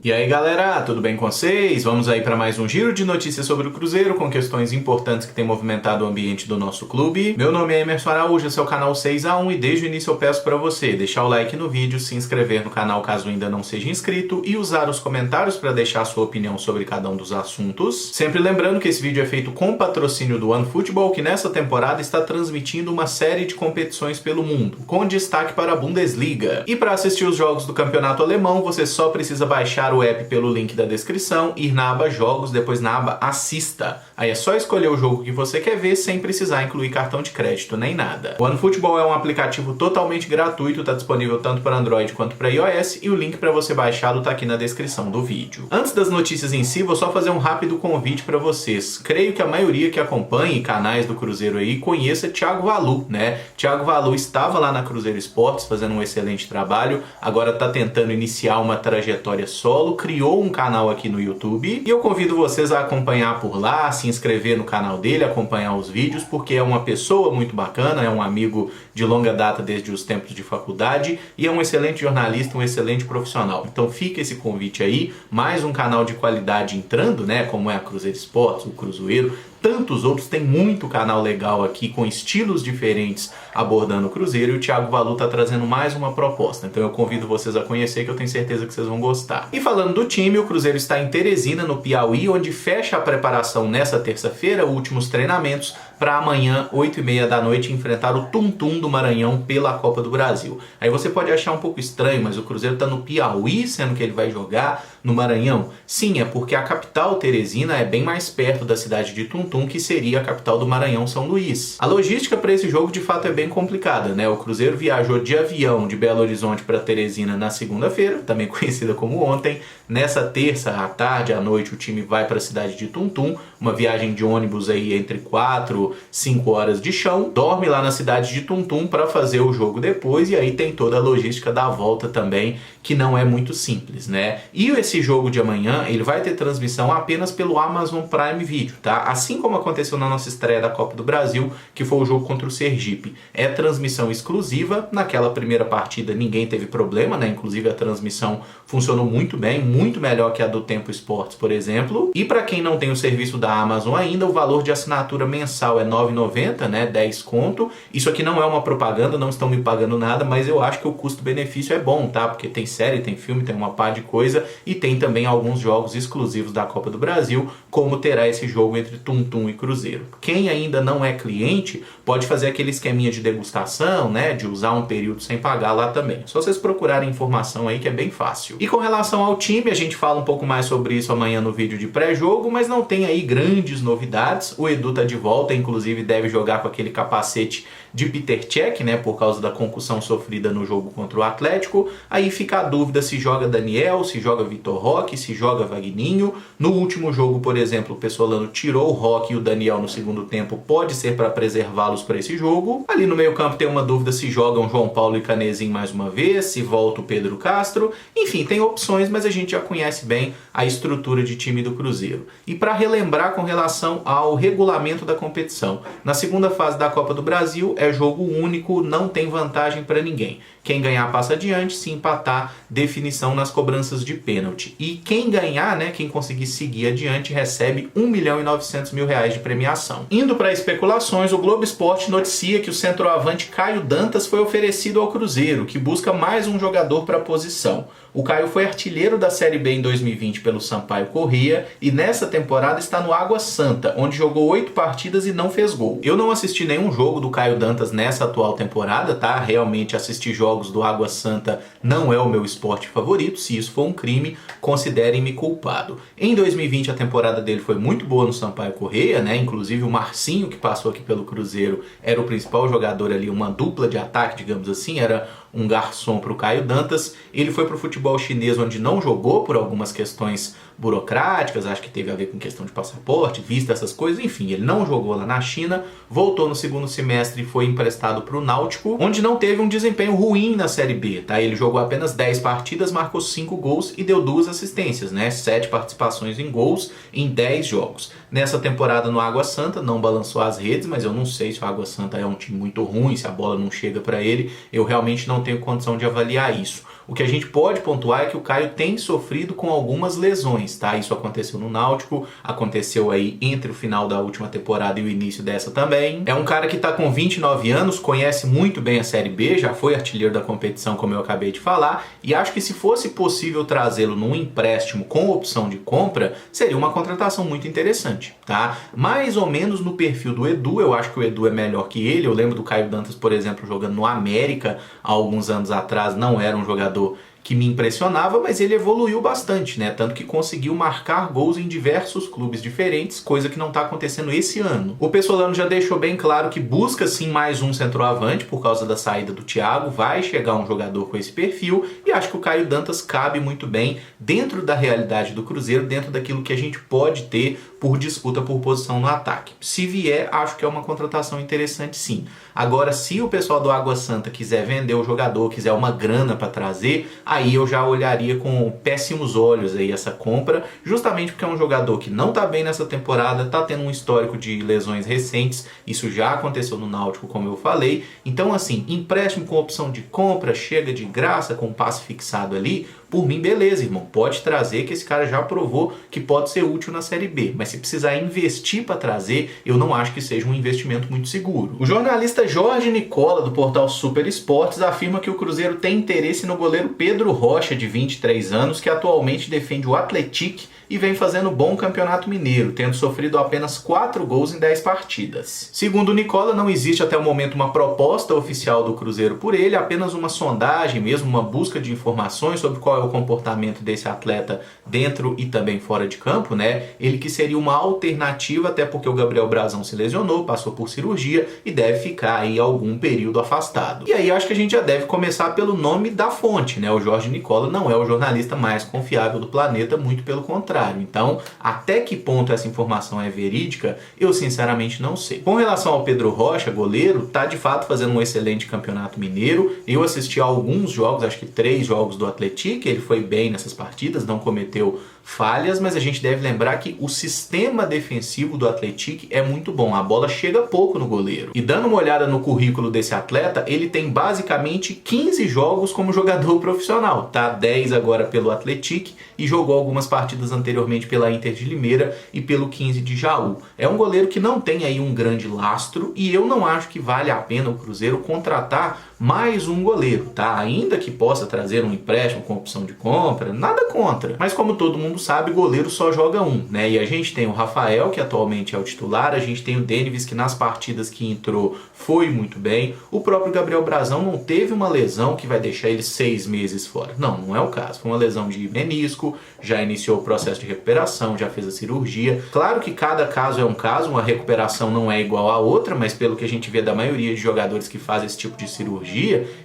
E aí galera, tudo bem com vocês? Vamos aí para mais um giro de notícias sobre o Cruzeiro com questões importantes que têm movimentado o ambiente do nosso clube. Meu nome é Emerson Araújo, esse é o canal 6x1 e desde o início eu peço para você deixar o like no vídeo, se inscrever no canal caso ainda não seja inscrito e usar os comentários para deixar a sua opinião sobre cada um dos assuntos. Sempre lembrando que esse vídeo é feito com patrocínio do OneFootball, que nessa temporada está transmitindo uma série de competições pelo mundo, com destaque para a Bundesliga. E para assistir os jogos do campeonato alemão, você só precisa baixar o app pelo link da descrição, ir na aba Jogos, depois na aba Assista. Aí é só escolher o jogo que você quer ver sem precisar incluir cartão de crédito nem nada. O OneFootball é um aplicativo totalmente gratuito, está disponível tanto para Android quanto para iOS e o link para você baixá-lo está aqui na descrição do vídeo. Antes das notícias em si, vou só fazer um rápido convite para vocês. Creio que a maioria que acompanhe canais do Cruzeiro aí conheça Thiago Valu, né? Thiago Valu estava lá na Cruzeiro Esportes fazendo um excelente trabalho, agora está tentando iniciar uma trajetória solo, criou um canal aqui no YouTube e eu convido vocês a acompanhar por lá, se inscrever no canal dele, acompanhar os vídeos, porque é uma pessoa muito bacana, é um amigo de longa data desde os tempos de faculdade e é um excelente jornalista, um excelente profissional. Então fica esse convite aí, mais um canal de qualidade entrando, né, como é a Cruzeiro Esportes, o Cruzeiro, tantos outros, tem muito canal legal aqui com estilos diferentes abordando o Cruzeiro e o Thiago Valu está trazendo mais uma proposta. Então eu convido vocês a conhecer que eu tenho certeza que vocês vão gostar. E falando do time, o Cruzeiro está em Teresina, no Piauí, onde fecha a preparação nessa terça-feira, últimos treinamentos, para amanhã, 8h30 da noite, enfrentar o Tum Tum do Maranhão pela Copa do Brasil. Aí você pode achar um pouco estranho, mas o Cruzeiro está no Piauí, sendo que ele vai jogar no Maranhão? Sim, é porque a capital, Teresina, é bem mais perto da cidade de Tum Tum, que seria a capital do Maranhão, São Luís. A logística para esse jogo de fato é bem complicada, né? O Cruzeiro viajou de avião de Belo Horizonte para Teresina na segunda-feira, também conhecida como ontem. Nessa terça à tarde, à noite, o time vai para a cidade de Tum Tum, uma viagem de ônibus aí entre 4 e 5 horas de chão, dorme lá na cidade de Tum Tum para fazer o jogo depois e aí tem toda a logística da volta também, que não é muito simples, né? E esse jogo de amanhã, ele vai ter transmissão apenas pelo Amazon Prime Video, tá? Assim como aconteceu na nossa estreia da Copa do Brasil, que foi o jogo contra o Sergipe. É transmissão exclusiva, naquela primeira partida ninguém teve problema, né? Inclusive a transmissão funcionou muito bem, muito melhor que a do Tempo Esportes, por exemplo. E para quem não tem o serviço da Amazon ainda, o valor de assinatura mensal é R$ 9,90, né? 10 conto. Isso aqui não é uma propaganda, não estão me pagando nada, mas eu acho que o custo-benefício é bom, tá? Porque tem série, tem filme, tem uma par de coisa e tem também alguns jogos exclusivos da Copa do Brasil, como terá esse jogo entre Tum Tum e Cruzeiro. Quem ainda não é cliente pode fazer aquele esqueminha de degustação, né? De usar um período sem pagar lá também. Só vocês procurarem informação aí que é bem fácil. E com relação ao time, a gente fala um pouco mais sobre isso amanhã no vídeo de pré-jogo, mas não tem aí grandes novidades. O Edu tá de volta, inclusive deve jogar com aquele capacete de Peter Cech, né, por causa da concussão sofrida no jogo contra o Atlético. Aí fica a dúvida se joga Daniel, se joga Vitor Roque, se joga Vagninho. No último jogo, por exemplo, o Pessolano tirou o Roque e o Daniel no segundo tempo, pode ser para preservá-los para esse jogo. Ali no meio-campo tem uma dúvida se jogam João Paulo e Canezinho mais uma vez, se volta o Pedro Castro. Enfim, tem opções, mas a gente já conhece bem a estrutura de time do Cruzeiro. E para relembrar com relação ao regulamento da competição, na segunda fase da Copa do Brasil é jogo único, não tem vantagem para ninguém. Quem ganhar passa adiante, se empatar, definição nas cobranças de pênalti. E quem ganhar, né, quem conseguir seguir adiante, recebe R$ 1.900.000 de premiação. Indo para especulações, o Globo Esporte noticia que o centroavante Caio Dantas foi oferecido ao Cruzeiro, que busca mais um jogador para a posição. O Caio foi artilheiro da Série B em 2020 pelo Sampaio Corrêa e nessa temporada está no Água Santa, onde jogou 8 partidas e não fez gol. Eu não assisti nenhum jogo do Caio Dantas nessa atual temporada, tá? Realmente assistir jogos do Água Santa não é o meu esporte favorito. Se isso for um crime, considerem-me culpado. Em 2020 a temporada dele foi muito boa no Sampaio Corrêa, né? Inclusive o Marcinho, que passou aqui pelo Cruzeiro, era o principal jogador ali, uma dupla de ataque, digamos assim, era um garçom para o Caio Dantas. Ele foi para o futebol chinês, onde não jogou por algumas questões burocráticas, acho que teve a ver com questão de passaporte, visto, essas coisas, enfim, ele não jogou lá na China, voltou no segundo semestre e foi emprestado para o Náutico, onde não teve um desempenho ruim na Série B, tá? Ele jogou apenas 10 partidas, marcou 5 gols e deu 2 assistências, né? 7 participações em gols em 10 jogos. Nessa temporada no Água Santa não balançou as redes, mas eu não sei se o Água Santa é um time muito ruim, se a bola não chega para ele, eu realmente não tenho condição de avaliar isso. O que a gente pode pontuar é que o Caio tem sofrido com algumas lesões, tá? Isso aconteceu no Náutico, aconteceu aí entre o final da última temporada e o início dessa também. É um cara que tá com 29 anos, conhece muito bem a Série B, já foi artilheiro da competição, como eu acabei de falar, e acho que se fosse possível trazê-lo num empréstimo com opção de compra, seria uma contratação muito interessante, tá? Mais ou menos no perfil do Edu, eu acho que o Edu é melhor que ele. Eu lembro do Caio Dantas, por exemplo, jogando no América há alguns anos atrás, não era um jogador que me impressionava, mas ele evoluiu bastante, né? Tanto que conseguiu marcar gols em diversos clubes diferentes, coisa que não está acontecendo esse ano. O Pessolano já deixou bem claro que busca sim mais um centroavante por causa da saída do Thiago, vai chegar um jogador com esse perfil e acho que o Caio Dantas cabe muito bem dentro da realidade do Cruzeiro, dentro daquilo que a gente pode ter por disputa por posição no ataque. Se vier, acho que é uma contratação interessante sim. Agora, se o pessoal do Água Santa quiser vender o jogador, quiser uma grana para trazer, aí eu já olharia com péssimos olhos aí essa compra, justamente porque é um jogador que não tá bem nessa temporada, tá tendo um histórico de lesões recentes, isso já aconteceu no Náutico, como eu falei. Então, assim, empréstimo com opção de compra, chega de graça, com passe fixado ali, por mim, beleza, irmão. Pode trazer, que esse cara já provou que pode ser útil na Série B. Mas se precisar investir para trazer, eu não acho que seja um investimento muito seguro. O jornalista Jorge Nicola, do portal Super Esportes, afirma que o Cruzeiro tem interesse no goleiro Pedro Rocha, de 23 anos, que atualmente defende o Atlético e vem fazendo bom campeonato mineiro, tendo sofrido apenas 4 gols em 10 partidas. Segundo Nicola, não existe até o momento uma proposta oficial do Cruzeiro por ele, apenas uma sondagem mesmo, uma busca de informações sobre qual é o comportamento desse atleta dentro e também fora de campo, né? Ele que seria uma alternativa, até porque o Gabriel Brazão se lesionou, passou por cirurgia e deve ficar aí algum período afastado. E aí acho que a gente já deve começar pelo nome da fonte, né? O Jorge Nicola não é o jornalista mais confiável do planeta, muito pelo contrário. Então, até que ponto essa informação é verídica, eu sinceramente não sei. Com relação ao Pedro Rocha, goleiro, tá de fato fazendo um excelente campeonato mineiro. Eu assisti a alguns jogos, acho que 3 jogos do Atlético, ele foi bem nessas partidas, não cometeu falhas, mas a gente deve lembrar que o sistema defensivo do Atlético é muito bom, a bola chega pouco no goleiro. E dando uma olhada no currículo desse atleta, ele tem basicamente 15 jogos como jogador profissional, tá? 10 agora pelo Atlético e jogou algumas partidas anteriormente pela Inter de Limeira e pelo 15 de Jaú. É um goleiro que não tem aí um grande lastro e eu não acho que vale a pena o Cruzeiro contratar mais um goleiro, tá? Ainda que possa trazer um empréstimo com opção de compra, nada contra. Mas como todo mundo sabe, goleiro só joga um, né? E a gente tem o Rafael, que atualmente é o titular, a gente tem o Denis, que nas partidas que entrou foi muito bem. O próprio Gabriel Brazão não teve uma lesão que vai deixar ele 6 meses fora. Não, não é o caso. Foi uma lesão de menisco, já iniciou o processo de recuperação, já fez a cirurgia. Claro que cada caso é um caso, uma recuperação não é igual à outra, mas pelo que a gente vê da maioria de jogadores que fazem esse tipo de cirurgia,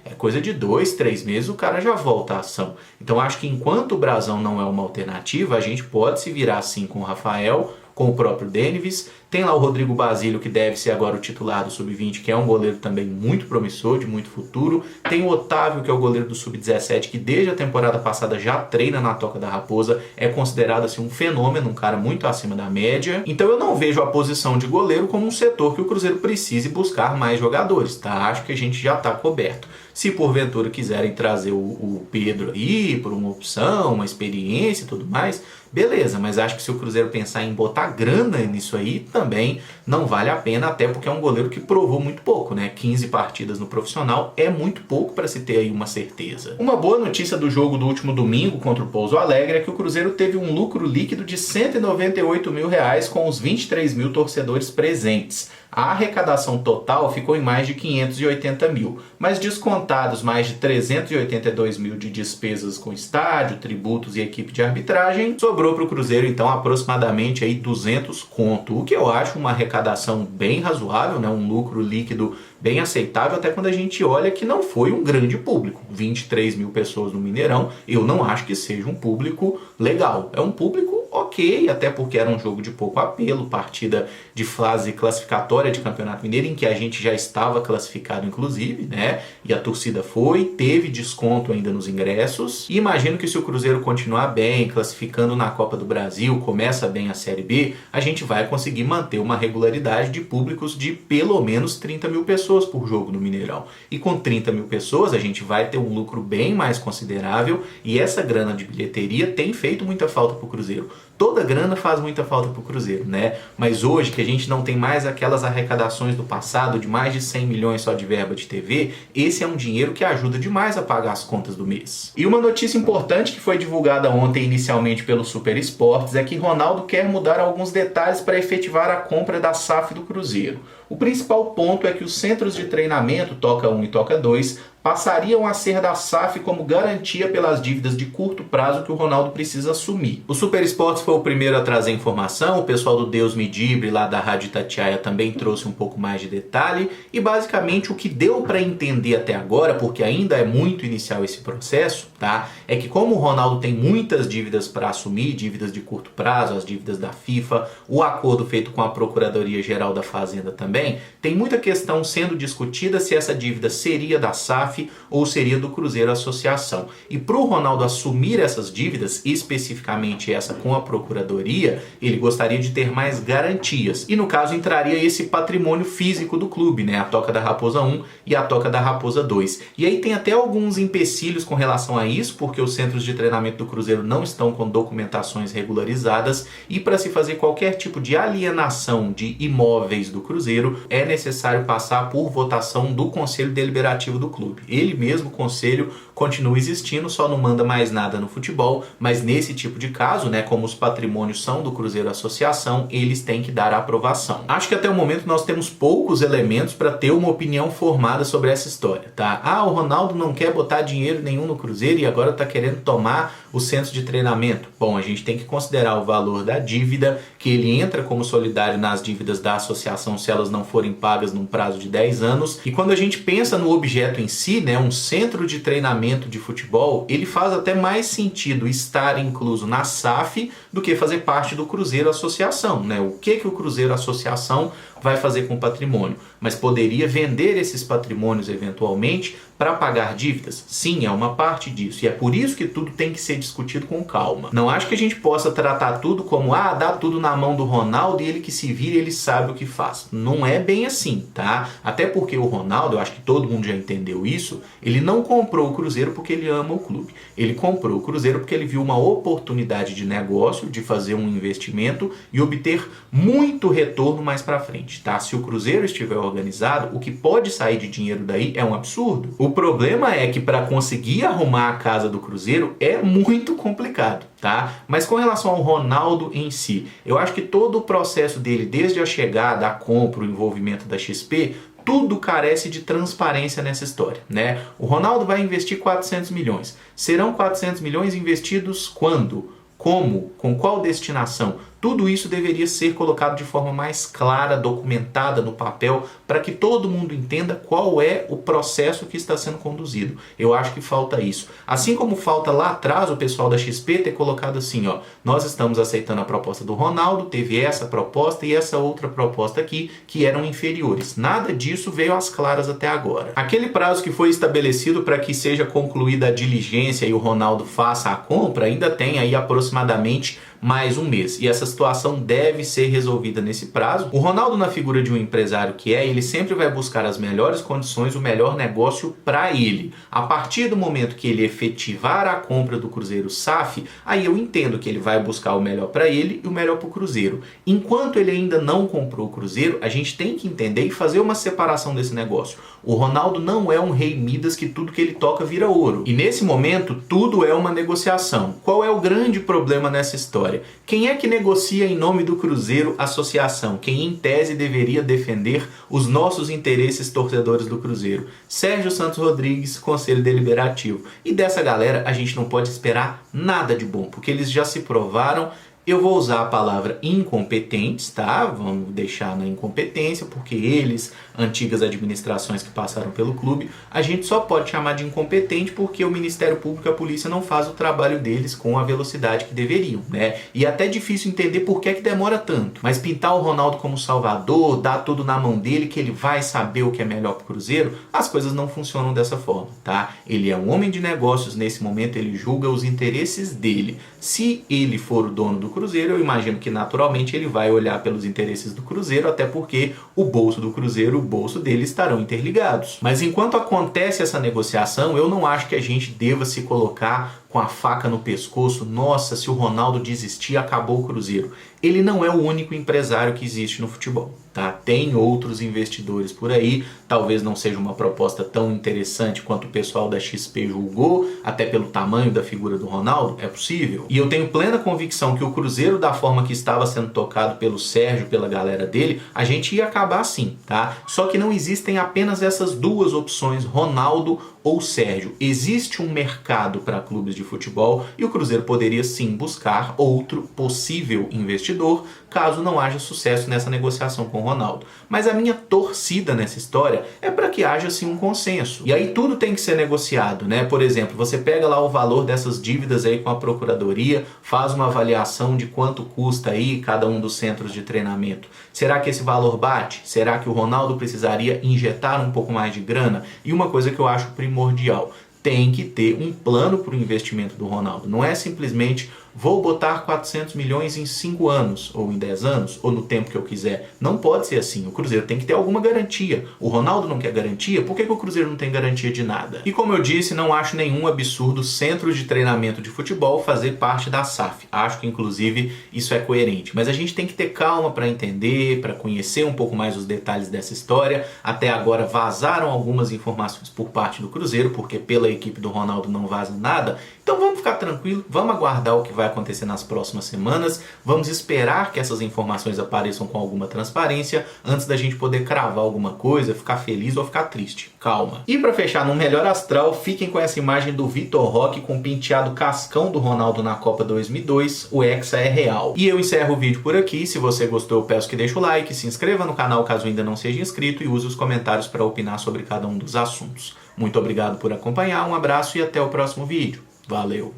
é coisa de 2, 3 meses o cara já volta à ação. Então acho que enquanto o Brazão não é uma alternativa, a gente pode se virar assim com o Rafael, com o próprio Denis. Tem lá o Rodrigo Basílio, que deve ser agora o titular do Sub-20, que é um goleiro também muito promissor, de muito futuro. Tem o Otávio, que é o goleiro do Sub-17, que desde a temporada passada já treina na Toca da Raposa, é considerado assim um fenômeno, um cara muito acima da média. Então eu não vejo a posição de goleiro como um setor que o Cruzeiro precise buscar mais jogadores, tá? Acho que a gente já está coberto. Se porventura quiserem trazer o Pedro aí por uma opção, uma experiência e tudo mais, beleza, mas acho que se o Cruzeiro pensar em botar grana nisso aí, também não vale a pena, até porque é um goleiro que provou muito pouco, né? 15 partidas no profissional é muito pouco para se ter aí uma certeza. Uma boa notícia do jogo do último domingo contra o Pouso Alegre é que o Cruzeiro teve um lucro líquido de R$198 mil com os 23 mil torcedores presentes. A arrecadação total ficou em mais de 580 mil, mas descontados mais de 382 mil de despesas com estádio, tributos e equipe de arbitragem, sobrou para o Cruzeiro então aproximadamente aí 200 conto, o que eu acho uma arrecadação bem razoável, né? Um lucro líquido bem aceitável, até quando a gente olha que não foi um grande público. 23 mil pessoas no Mineirão, eu não acho que seja um público legal, é um público ok. ok, até porque era um jogo de pouco apelo, partida de fase classificatória de Campeonato Mineiro, em que a gente já estava classificado inclusive, né? E a torcida teve desconto ainda nos ingressos. E imagino que se o Cruzeiro continuar bem, classificando na Copa do Brasil, começa bem a Série B, a gente vai conseguir manter uma regularidade de públicos de pelo menos 30 mil pessoas por jogo no Mineirão. E com 30 mil pessoas a gente vai ter um lucro bem mais considerável, e essa grana de bilheteria tem feito muita falta para o Cruzeiro. Toda grana faz muita falta para o Cruzeiro, né? Mas hoje que a gente não tem mais aquelas arrecadações do passado de mais de 100 milhões só de verba de TV, esse é um dinheiro que ajuda demais a pagar as contas do mês. E uma notícia importante que foi divulgada ontem inicialmente pelo Super Esportes é que Ronaldo quer mudar alguns detalhes para efetivar a compra da SAF do Cruzeiro. O principal ponto é que os centros de treinamento Toca 1 e Toca 2 passariam a ser da SAF como garantia pelas dívidas de curto prazo que o Ronaldo precisa assumir. O Super Esportes foi o primeiro a trazer informação, o pessoal do Deus Medibre lá da Rádio Itatiaia também trouxe um pouco mais de detalhe, e basicamente o que deu para entender até agora, porque ainda é muito inicial esse processo, tá? É que como o Ronaldo tem muitas dívidas para assumir, dívidas de curto prazo, as dívidas da FIFA, o acordo feito com a Procuradoria-Geral da Fazenda também, tem muita questão sendo discutida se essa dívida seria da SAF ou seria do Cruzeiro Associação. E para o Ronaldo assumir essas dívidas, especificamente essa com a Procuradoria, ele gostaria de ter mais garantias. E no caso entraria esse patrimônio físico do clube, né? A Toca da Raposa 1 e a Toca da Raposa 2. E aí tem até alguns empecilhos com relação a isso, porque os centros de treinamento do Cruzeiro não estão com documentações regularizadas, e para se fazer qualquer tipo de alienação de imóveis do Cruzeiro, é necessário passar por votação do Conselho Deliberativo do clube. Ele mesmo, o conselho, continua existindo, só não manda mais nada no futebol, mas nesse tipo de caso, né, como os patrimônios são do Cruzeiro Associação, eles têm que dar a aprovação. Acho que até o momento nós temos poucos elementos para ter uma opinião formada sobre essa história, tá? Ah, o Ronaldo não quer botar dinheiro nenhum no Cruzeiro e agora está querendo tomar o centro de treinamento. Bom, a gente tem que considerar o valor da dívida, que ele entra como solidário nas dívidas da associação se elas não forem pagas num prazo de 10 anos. E quando a gente pensa no objeto em si, né, um centro de treinamento de futebol, ele faz até mais sentido estar incluso na SAF do que fazer parte do Cruzeiro Associação, né? O que o Cruzeiro Associação vai fazer com o patrimônio? Mas poderia vender esses patrimônios eventualmente para pagar dívidas? Sim, é uma parte disso. E é por isso que tudo tem que ser discutido com calma. Não acho que a gente possa tratar tudo como, dá tudo na mão do Ronaldo e ele que se vira, ele sabe o que faz. Não é bem assim, tá? Até porque o Ronaldo, eu acho que todo mundo já entendeu isso, ele não comprou o Cruzeiro porque ele ama o clube. Ele comprou o Cruzeiro porque ele viu uma oportunidade de negócio, de fazer um investimento e obter muito retorno mais para frente, tá? Se o Cruzeiro estiver organizado, o que pode sair de dinheiro daí é um absurdo. O problema é que para conseguir arrumar a casa do Cruzeiro é muito complicado, tá? Mas com relação ao Ronaldo em si, eu acho que todo o processo dele, desde a chegada, a compra, o envolvimento da XP, tudo carece de transparência nessa história, né? O Ronaldo vai investir 400 milhões. Serão 400 milhões investidos quando? Como? Com qual destinação? Tudo isso deveria ser colocado de forma mais clara, documentada no papel, para que todo mundo entenda qual é o processo que está sendo conduzido. Eu acho que falta isso. Assim como falta lá atrás o pessoal da XP ter colocado assim, nós estamos aceitando a proposta do Ronaldo, teve essa proposta e essa outra proposta aqui, que eram inferiores. Nada disso veio às claras até agora. Aquele prazo que foi estabelecido para que seja concluída a diligência e o Ronaldo faça a compra, ainda tem aí aproximadamente mais um mês. E essa situação deve ser resolvida nesse prazo. O Ronaldo, na figura de um empresário que é, ele sempre vai buscar as melhores condições, o melhor negócio para ele. A partir do momento que ele efetivar a compra do Cruzeiro SAF, aí eu entendo que ele vai buscar o melhor para ele e o melhor para o Cruzeiro. Enquanto ele ainda não comprou o Cruzeiro, a gente tem que entender e fazer uma separação desse negócio. O Ronaldo não é um rei Midas que tudo que ele toca vira ouro. E nesse momento, tudo é uma negociação. Qual é o grande problema nessa história? Quem é que negocia em nome do Cruzeiro Associação? Quem em tese deveria defender os nossos interesses torcedores do Cruzeiro? Sérgio Santos Rodrigues, Conselho Deliberativo. E dessa galera a gente não pode esperar nada de bom, porque eles já se provaram Eu vou usar a palavra incompetentes, tá? Vamos deixar na incompetência, porque eles, antigas administrações que passaram pelo clube, a gente só pode chamar de incompetente porque o Ministério Público e a polícia não faz o trabalho deles com a velocidade que deveriam, né? E é até difícil entender por que demora tanto. Mas pintar o Ronaldo como salvador, dar tudo na mão dele, que ele vai saber o que é melhor pro Cruzeiro, as coisas não funcionam dessa forma, tá? Ele é um homem de negócios, nesse momento ele julga os interesses dele. Se ele for o dono do Cruzeiro, eu imagino que naturalmente ele vai olhar pelos interesses do Cruzeiro, até porque o bolso do Cruzeiro e o bolso dele estarão interligados. Mas enquanto acontece essa negociação, eu não acho que a gente deva se colocar com a faca no pescoço. Nossa, se o Ronaldo desistir, acabou o Cruzeiro. Ele não é o único empresário que existe no futebol, tá? Tem outros investidores por aí, talvez não seja uma proposta tão interessante quanto o pessoal da XP julgou, até pelo tamanho da figura do Ronaldo, é possível. E eu tenho plena convicção que o Cruzeiro, da forma que estava sendo tocado pelo Sérgio, pela galera dele, a gente ia acabar assim, tá? Só que não existem apenas essas duas opções, Ronaldo ou Sérgio. Existe um mercado para clubes de futebol e o Cruzeiro poderia sim buscar outro possível investidor caso não haja sucesso nessa negociação com o Ronaldo. Mas a minha torcida nessa história é para que haja sim um consenso. E aí tudo tem que ser negociado, né? Por exemplo, você pega lá o valor dessas dívidas aí com a procuradoria, faz uma avaliação de quanto custa aí cada um dos centros de treinamento. Será que esse valor bate? Será que o Ronaldo precisaria injetar um pouco mais de grana? E uma coisa que eu acho primordial, tem que ter um plano para o investimento do Ronaldo. Não é simplesmente vou botar 400 milhões em 5 anos, ou em 10 anos, ou no tempo que eu quiser. Não pode ser assim. O Cruzeiro tem que ter alguma garantia. O Ronaldo não quer garantia? Por que o Cruzeiro não tem garantia de nada? E como eu disse, não acho nenhum absurdo centro de treinamento de futebol fazer parte da SAF. Acho que, inclusive, isso é coerente. Mas a gente tem que ter calma para entender, para conhecer um pouco mais os detalhes dessa história. Até agora vazaram algumas informações por parte do Cruzeiro, porque pela equipe do Ronaldo não vaza nada. Então vamos ficar tranquilo, vamos aguardar o que vai acontecer nas próximas semanas, vamos esperar que essas informações apareçam com alguma transparência antes da gente poder cravar alguma coisa, ficar feliz ou ficar triste. Calma. E para fechar no melhor astral, fiquem com essa imagem do Vitor Roque com o penteado cascão do Ronaldo na Copa 2002, o Hexa é real. E eu encerro o vídeo por aqui. Se você gostou, eu peço que deixe o like, se inscreva no canal caso ainda não seja inscrito e use os comentários para opinar sobre cada um dos assuntos. Muito obrigado por acompanhar, um abraço e até o próximo vídeo. Valeu!